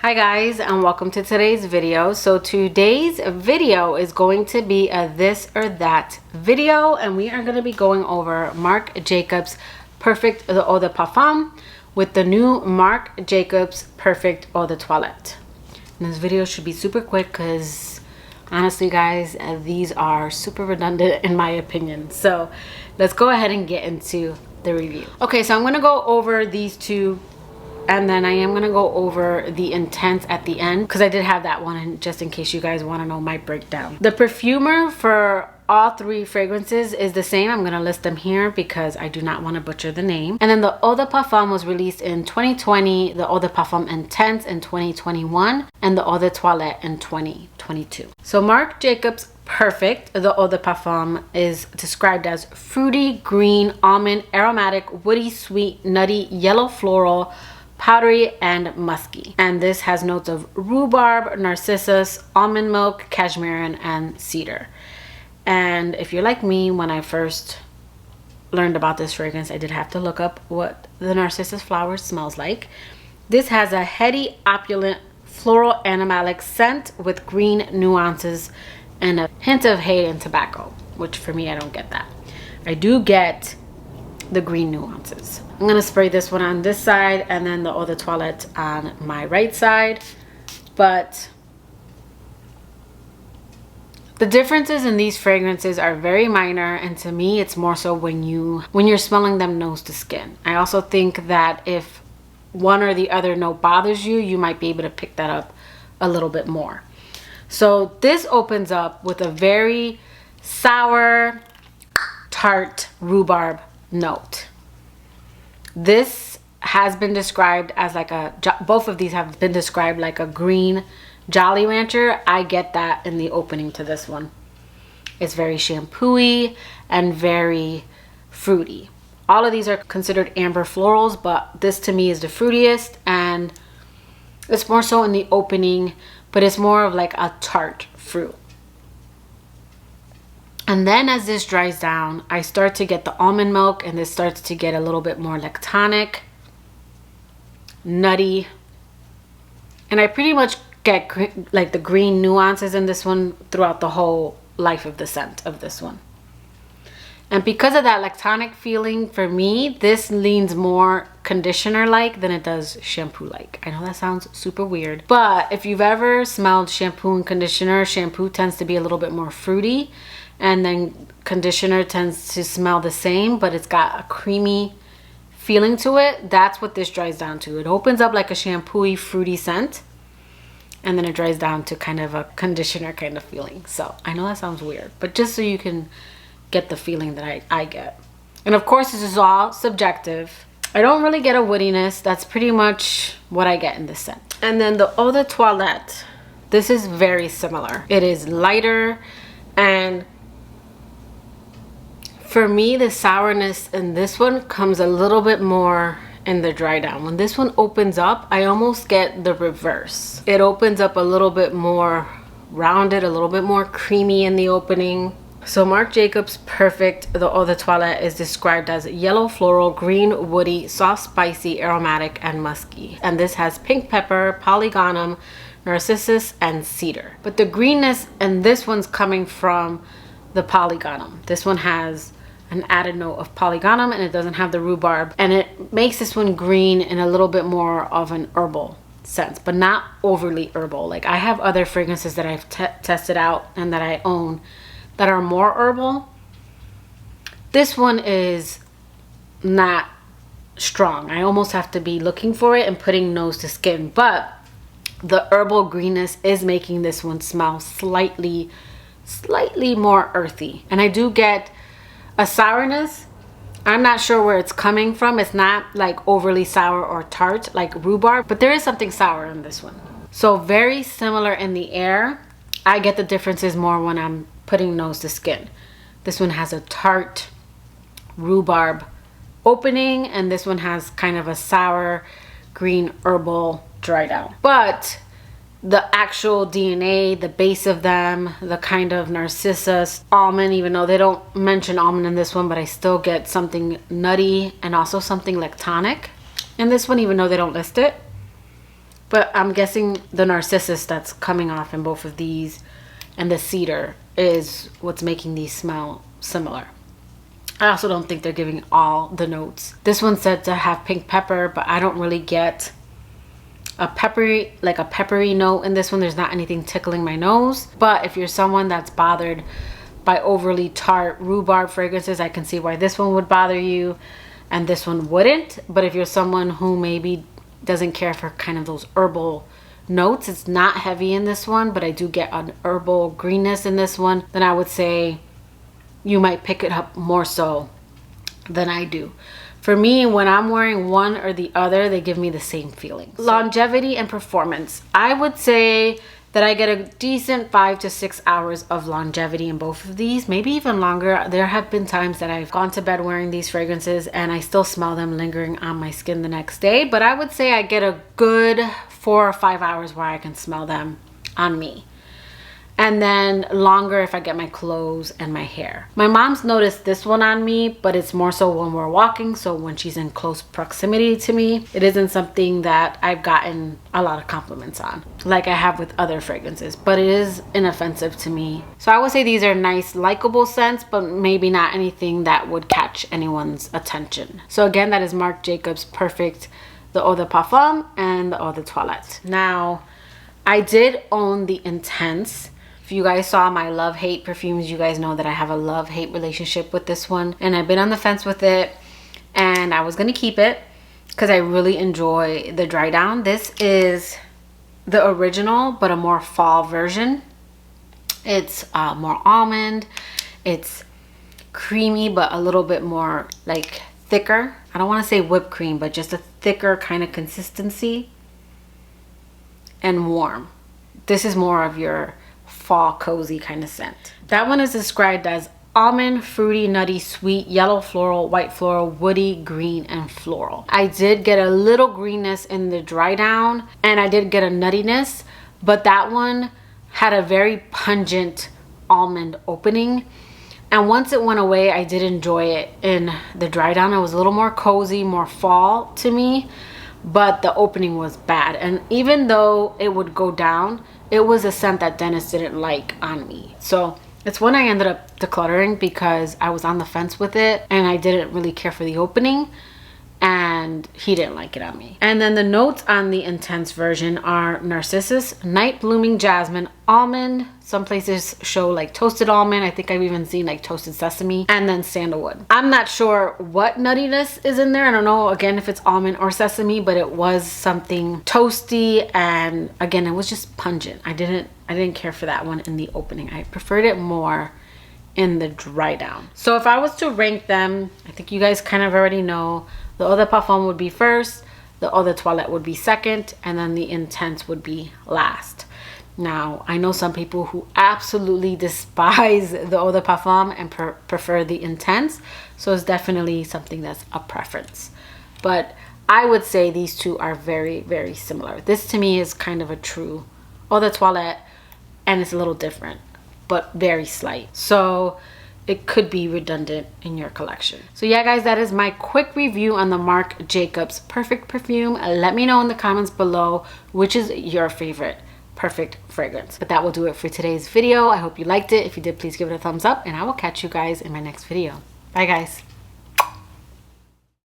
Hi guys, and welcome to today's video. So today's video is going to be a this or that video, and we are going to be going over Marc Jacobs Perfect Eau de Parfum with the new Marc Jacobs Perfect Eau de Toilette. And this video should be super quick because honestly guys, these are super redundant in my opinion. So let's go ahead and get into the review. Okay, so I'm going to go over these two, and then I am going to go over the Intense at the end because I did have that one just in case you guys want to know my breakdown. The perfumer for all three fragrances is the same. I'm going to list them here because I do not want to butcher the name. And then the Eau de Parfum was released in 2020, the Eau de Parfum Intense in 2021, and the Eau de Toilette in 2022. So Marc Jacobs Perfect, the Eau de Parfum, is described as fruity, green, almond, aromatic, woody, sweet, nutty, yellow floral, powdery, and musky. And this has notes of rhubarb, narcissus, almond milk, cashmere, and cedar. And if you're like me, when I first learned about this fragrance, I did have to look up what the narcissus flower smells like. This has a heady, opulent, floral animalic scent with green nuances and a hint of hay and tobacco, which for me, I don't get that. I do get the green nuances. I'm gonna spray this one on this side and then the Eau de Toilette on my right side. But the differences in these fragrances are very minor, and to me it's more so when you're smelling them nose to skin. I also think that if one or the other note bothers you, you might be able to pick that up a little bit more. So this opens up with a very sour, tart rhubarb note. This has been described as like both of these have been described like a green Jolly Rancher. I get that in the opening to this one. It's very shampoo-y and very fruity. All of these are considered amber florals, but this to me is the fruitiest, and it's more so in the opening, but it's more of like a tart fruit. And then as this dries down, I start to get the almond milk, and this starts to get a little bit more lactonic, nutty. And I pretty much get like the green nuances in this one throughout the whole life of the scent of this one. And because of that lactonic feeling, for me, this leans more conditioner-like than it does shampoo-like. I know that sounds super weird, but if you've ever smelled shampoo and conditioner, shampoo tends to be a little bit more fruity, and then conditioner tends to smell the same, but it's got a creamy feeling to it. That's what this dries down to. It opens up like a shampoo-y, fruity scent, and then it dries down to kind of a conditioner kind of feeling. So I know that sounds weird, but just so you can get the feeling that I get. And of course, this is all subjective. I don't really get a woodiness. That's pretty much what I get in this scent. And then the Eau de Toilette, this is very similar. It is lighter, and for me, the sourness in this one comes a little bit more in the dry down. When this one opens up, I almost get the reverse. It opens up a little bit more rounded, a little bit more creamy in the opening. So Marc Jacobs Perfect, the Eau de Toilette, is described as yellow floral, green woody, soft spicy, aromatic, and musky. And this has pink pepper, polygonum, narcissus, and cedar. But the greenness in this one's coming from the polygonum. This one has an added note of polygonum, and it doesn't have the rhubarb, and it makes this one green in a little bit more of an herbal sense, but not overly herbal. Like I have other fragrances that I've tested out and that I own that are more herbal. This one is not strong. I almost have to be looking for it and putting nose to skin, but the herbal greenness is making this one smell slightly more earthy. And I do get a sourness. I'm not sure where it's coming from. It's not like overly sour or tart like rhubarb, but there is something sour in this one. So very similar in the air. I get the differences more when I'm putting nose to skin. This one has a tart rhubarb opening, and this one has kind of a sour green herbal dry down. But the actual DNA, the base of them, the kind of narcissus, almond, even though they don't mention almond in this one, but I still get something nutty and also something lactonic in this one, even though they don't list it. But I'm guessing the narcissus that's coming off in both of these and the cedar is what's making these smell similar. I also don't think they're giving all the notes. This one's said to have pink pepper, but I don't really get a peppery, like a peppery note in this one. There's not anything tickling my nose. But if you're someone that's bothered by overly tart rhubarb fragrances, I can see why this one would bother you and this one wouldn't. But if you're someone who maybe doesn't care for kind of those herbal notes, it's not heavy in this one, but I do get an herbal greenness in this one, then I would say you might pick it up more so than I do. For me, when I'm wearing one or the other, they give me the same feeling. Longevity and performance. I would say that I get a decent 5 to 6 hours of longevity in both of these, maybe even longer. There have been times that I've gone to bed wearing these fragrances and I still smell them lingering on my skin the next day, but I would say I get a good 4 or 5 hours where I can smell them on me. And then longer if I get my clothes and my hair. My mom's noticed this one on me, but it's more so when we're walking, so when she's in close proximity to me. It isn't something that I've gotten a lot of compliments on, like I have with other fragrances, but it is inoffensive to me. So I would say these are nice, likable scents, but maybe not anything that would catch anyone's attention. So again, that is Marc Jacobs Perfect, the Eau de Parfum, and the Eau de Toilette. Now, I did own the Intense. If you guys saw my love-hate perfumes, you guys know that I have a love-hate relationship with this one. And I've been on the fence with it. And I was going to keep it because I really enjoy the dry down. This is the original, but a more fall version. It's more almond. It's creamy, but a little bit more like thicker. I don't want to say whipped cream, but just a thicker kind of consistency. And warm. This is more of your fall cozy kind of scent. That one is described as almond, fruity, nutty, sweet, yellow floral, white floral, woody, green, and floral. I did get a little greenness in the dry down and I did get a nuttiness, but that one had a very pungent almond opening. And once it went away, I did enjoy it in the dry down. It was a little more cozy, more fall to me, but the opening was bad. And even though it would go down, it was a scent that Dennis didn't like on me. So it's one I ended up decluttering because I was on the fence with it and I didn't really care for the opening and he didn't like it on me. And then the notes on the Intense version are narcissus, night blooming jasmine, almond. Some places show like toasted almond. I think I've even seen like toasted sesame, and then sandalwood. I'm not sure what nuttiness is in there. I don't know again if it's almond or sesame, but it was something toasty, and again it was just pungent. I didn't care for that one in the opening. I preferred it more in the dry down. So if I was to rank them, I think you guys kind of already know, the Eau de Parfum would be first, the Eau de Toilette would be second, and then the Intense would be last. Now, I know some people who absolutely despise the Eau de Parfum and prefer the Intense, so it's definitely something that's a preference. But I would say these two are very, very similar. This to me is kind of a true Eau de Toilette, and it's a little different, but very slight. So it could be redundant in your collection. So yeah guys, that is my quick review on the Marc Jacobs Perfect perfume. Let me know in the comments below which is your favorite Perfect fragrance. But that will do it for today's video. I hope you liked it. If you did, please give it a thumbs up and I will catch you guys in my next video. Bye guys.